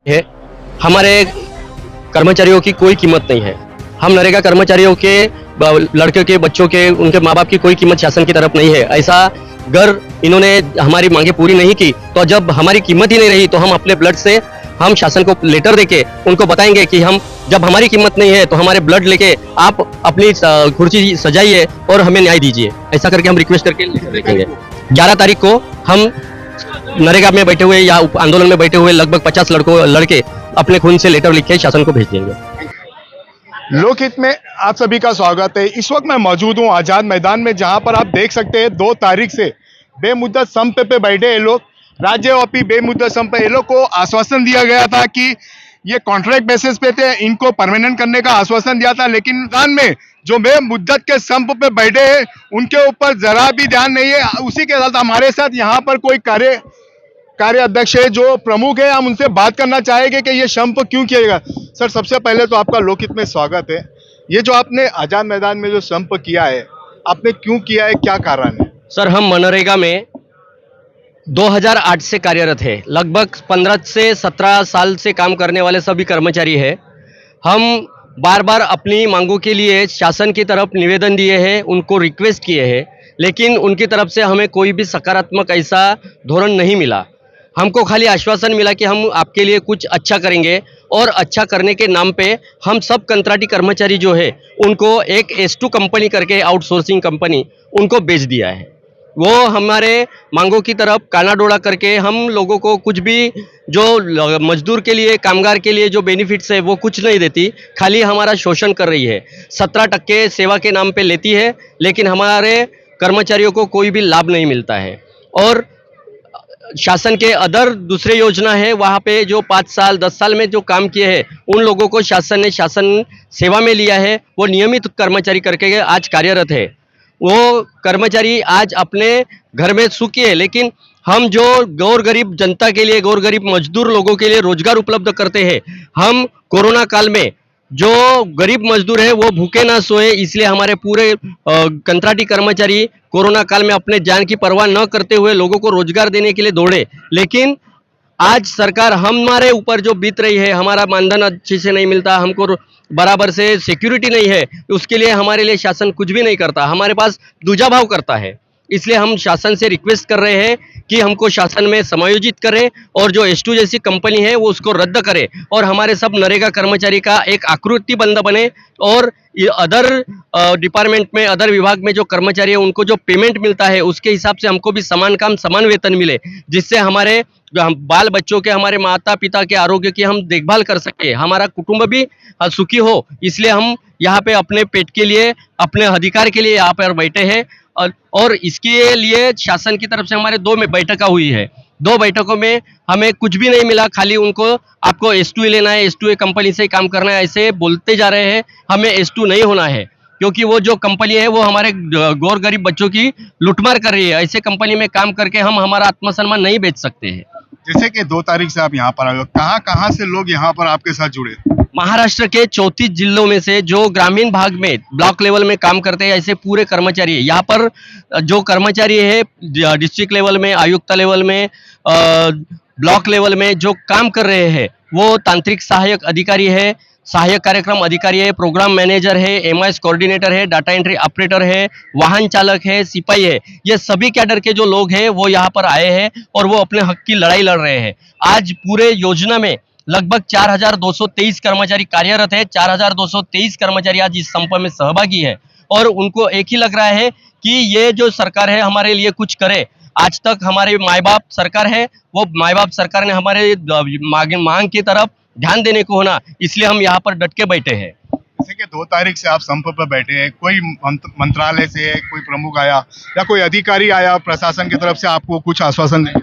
है। हमारे कर्मचारियों की कोई कीमत नहीं है। हम नरेगा कर्मचारियों के लड़के के बच्चों के उनके माँ बाप की कोई कीमत शासन की तरफ नहीं है। ऐसा अगर इन्होंने हमारी मांगे पूरी नहीं की तो जब हमारी कीमत ही नहीं रही तो हम अपने ब्लड से हम शासन को लेटर देके उनको बताएंगे कि हम जब हमारी कीमत नहीं है तो हमारे ब्लड लेके आप अपनी कुर्सी सजाइए और हमें न्याय दीजिए। ऐसा करके हम रिक्वेस्ट करके लेटर देखेंगे। 11 तारीख को हम नरेगा में बैठे हुए या आंदोलन में बैठे हुए लगभग 50 लड़के अपने खून से लेटर लिख के शासन को भेज देंगे। लोकहित में आप सभी का स्वागत है। इस वक्त मैं मौजूद हूं आजाद मैदान में, जहां पर आप देख सकते हैं 2 तारीख से बेमुद्दत संप पे बैठे ये लोग। राज्यव्यापी बेमुद्दत संप पे ये लोग को आश्वासन दिया गया था कि ये कॉन्ट्रैक्ट बेसिस पे थे, इनको परमानेंट करने का आश्वासन दिया था, लेकिन मैदान में जो बेमुद्दत के संप पे बैठे हैं उनके ऊपर जरा भी ध्यान नहीं है। उसी के साथ हमारे साथ यहाँ पर कोई कार्य अध्यक्ष है जो प्रमुख है, हम उनसे बात करना चाहेंगे कि ये संप क्यों किया गया। सर, सबसे पहले तो आपका लोकहित में स्वागत है। ये जो आपने आजाद मैदान में जो संप किया है, आपने क्यों किया है, क्या कारण है? सर, हम मनरेगा में 2008 से कार्यरत है। लगभग 15 से 17 साल से काम करने वाले सभी कर्मचारी हैं। हम बार बार अपनी मांगों के लिए शासन की तरफ निवेदन दिए हैं, उनको रिक्वेस्ट किए हैं, लेकिन उनकी तरफ से हमें कोई भी सकारात्मक ऐसा धोरण नहीं मिला। हमको खाली आश्वासन मिला कि हम आपके लिए कुछ अच्छा करेंगे और अच्छा करने के नाम पे हम सब कंत्राटी कर्मचारी जो है उनको एक S2 कंपनी करके आउटसोर्सिंग कंपनी उनको बेच दिया है। वो हमारे मांगों की तरफ काना डोड़ा करके हम लोगों को कुछ भी जो मजदूर के लिए कामगार के लिए जो बेनिफिट्स है वो कुछ नहीं देती, खाली हमारा शोषण कर रही है। 17% सेवा के नाम पे लेती है, लेकिन हमारे कर्मचारियों को कोई भी लाभ नहीं मिलता है। और शासन के अदर दूसरे योजना है, वहाँ पे जो 5 साल 10 साल में जो काम किए हैं उन लोगों को शासन ने शासन सेवा में लिया है। वो नियमित कर्मचारी करके आज कार्यरत है। वो कर्मचारी आज अपने घर में सुखी है, लेकिन हम जो गौर गरीब जनता के लिए, गौर गरीब मजदूर लोगों के लिए रोजगार उपलब्ध करते हैं, हम कोरोना काल में जो गरीब मजदूर है वो भूखे ना सोए, इसलिए हमारे पूरे कंत्राटी कर्मचारी कोरोना काल में अपने जान की परवाह न करते हुए लोगों को रोजगार देने के लिए दौड़े। लेकिन आज सरकार हमारे ऊपर जो बीत रही है, हमारा मानधन अच्छे से नहीं मिलता, हमको बराबर से सिक्योरिटी नहीं है, उसके लिए हमारे लिए शासन कुछ भी नहीं करता, हमारे पास दूजा भाव करता है। इसलिए हम शासन से रिक्वेस्ट कर रहे हैं कि हमको शासन में समायोजित करें और जो S2 जैसी कंपनी है वो उसको रद्द करे और हमारे सब नरेगा कर्मचारी का एक आकृति बंद बने और अदर डिपार्टमेंट में, अदर विभाग में जो कर्मचारी है उनको जो पेमेंट मिलता है उसके हिसाब से हमको भी समान काम समान वेतन मिले, जिससे हमारे बाल बच्चों के, हमारे माता पिता के आरोग्य की हम देखभाल कर सके, हमारा कुटुंब भी सुखी हो। इसलिए हम यहाँ पे अपने पेट के लिए, अपने अधिकार के लिए यहाँ पर बैठे हैं। और इसके लिए शासन की तरफ से हमारे 2 बैठकें हुई है। 2 बैठकों में हमें कुछ भी नहीं मिला, खाली उनको आपको S2 लेना है, S2 कंपनी से काम करना है, ऐसे बोलते जा रहे हैं। हमें S2 नहीं होना है, क्योंकि वो जो कंपनी है वो हमारे गौर गरीब बच्चों की लूटमार कर रही है। ऐसे कंपनी में काम करके हम हमारा आत्मसम्मान नहीं बेच सकते हैं। जैसे कि 2 तारीख से आप यहाँ पर आए हो, कहाँ से लोग यहाँ पर आपके साथ जुड़े? महाराष्ट्र के 34 जिलों में से जो ग्रामीण भाग में ब्लॉक लेवल में काम करते हैं, ऐसे पूरे कर्मचारी है। यहाँ पर जो कर्मचारी है डिस्ट्रिक्ट लेवल में, आयुक्त लेवल में, ब्लॉक लेवल में जो काम कर रहे हैं वो तांत्रिक सहायक अधिकारी है, सहायक कार्यक्रम अधिकारी है, प्रोग्राम मैनेजर है, MIS कोऑर्डिनेटर है, डाटा एंट्री ऑपरेटर है, वाहन चालक है, सिपाही है। ये सभी कैडर के जो लोग हैं वो यहाँ पर आए हैं और वो अपने हक की लड़ाई लड़ रहे हैं। आज पूरे योजना में लगभग 4223 कर्मचारी कार्यरत है। 4223 कर्मचारी आज इस संप में सहभागी है और उनको एक ही लग रहा है कि ये जो सरकार है हमारे लिए कुछ करे। आज तक हमारे माँ बाप सरकार है, वो माँ बाप सरकार ने हमारे मांग की तरफ ध्यान देने को होना, इसलिए हम यहाँ पर डट के बैठे हैं। जैसे कि 2 तारीख से आप संप पर बैठे हैं, कोई मंत्रालय से कोई प्रमुख आया या कोई अधिकारी आया प्रशासन की तरफ से आपको कुछ आश्वासन नहीं?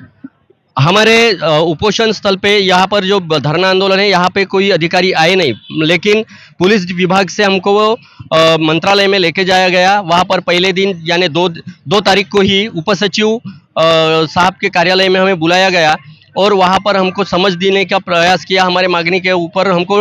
हमारे उपोषण स्थल पे यहाँ पर जो धरना आंदोलन है यहाँ पे कोई अधिकारी आए नहीं, लेकिन पुलिस विभाग से हमको वो मंत्रालय में लेके जाया गया। वहाँ पर पहले दिन यानी 2 तारीख को ही उपसचिव साहब के कार्यालय में हमें बुलाया गया और वहाँ पर हमको समझ देने का प्रयास किया। हमारे मांगनी के ऊपर हमको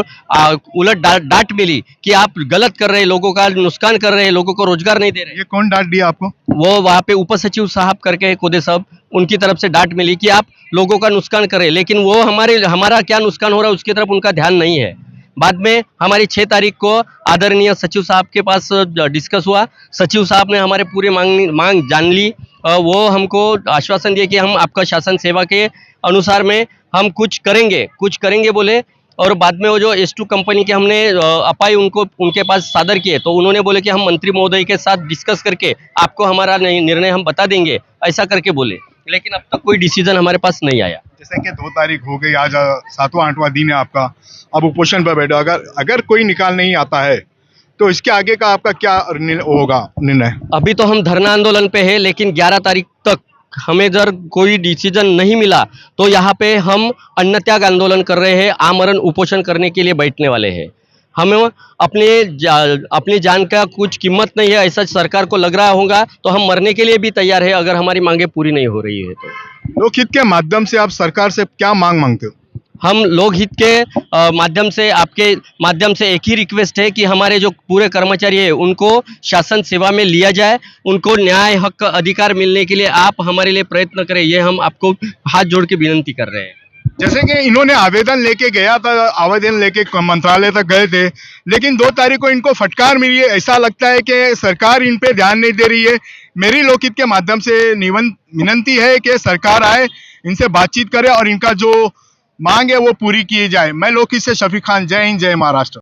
उलट डांट मिली कि आप गलत कर रहे हैं, लोगों का नुकसान कर रहे हैं, लोगों को रोजगार नहीं दे रहे। ये कौन डांट दिया आपको? वो वहाँ पे उप सचिव साहब करके कोदे साहब, उनकी तरफ से डांट मिली कि आप लोगों का नुकसान कर रहे हैं, लेकिन वो हमारा क्या नुकसान हो रहा है उसकी तरफ उनका ध्यान नहीं है। बाद में हमारी 6 तारीख को आदरणीय सचिव साहब के पास डिस्कस हुआ। सचिव साहब ने हमारे पूरे मांग जान ली। वो हमको आश्वासन दिए कि हम आपका शासन सेवा के अनुसार में हम कुछ करेंगे बोले। और बाद में वो जो S2 कंपनी के हमने अपाई उनके पास सादर किए, तो उन्होंने बोले कि हम मंत्री महोदय के साथ डिस्कस करके आपको हमारा निर्णय हम बता देंगे, ऐसा करके बोले। लेकिन अब तक कोई डिसीजन हमारे पास नहीं आया। जैसे कि 2 तारीख हो गई, आज 7वां-8वां दिन है आपका, अब उपोषण पर बैठे। अगर कोई निकाल नहीं आता है तो इसके आगे का आपका क्या होगा निर्णय? अभी तो हम धरना आंदोलन पे है, लेकिन 11 तारीख तक हमें अगर कोई डिसीजन नहीं मिला तो यहाँ पे हम अन्न त्याग आंदोलन कर रहे हैं, आमरण उपोषण करने के लिए बैठने वाले हैं। हमें अपनी जान का कुछ कीमत नहीं है, ऐसा सरकार को लग रहा होगा, तो हम मरने के लिए भी तैयार है अगर हमारी मांगे पूरी नहीं हो रही है तो। लोकहित के माध्यम से आप सरकार से क्या मांग मांगते हो? हम लोकहित के माध्यम से, आपके माध्यम से एक ही रिक्वेस्ट है कि हमारे जो पूरे कर्मचारी है उनको शासन सेवा में लिया जाए, उनको न्याय, हक, अधिकार मिलने के लिए आप हमारे लिए प्रयत्न करें, ये हम आपको हाथ जोड़ के विनती कर रहे हैं। जैसे कि इन्होंने आवेदन लेके मंत्रालय तक गए थे, लेकिन 2 तारीख को इनको फटकार मिली है। ऐसा लगता है कि सरकार इन पे ध्यान नहीं दे रही है। मेरी लोकहित के माध्यम से विनती है कि सरकार आए, इनसे बातचीत करे और इनका जो मांग है वो पूरी की जाए। मैं लोकहित से शफीक खान, जय हिंद, जय महाराष्ट्र।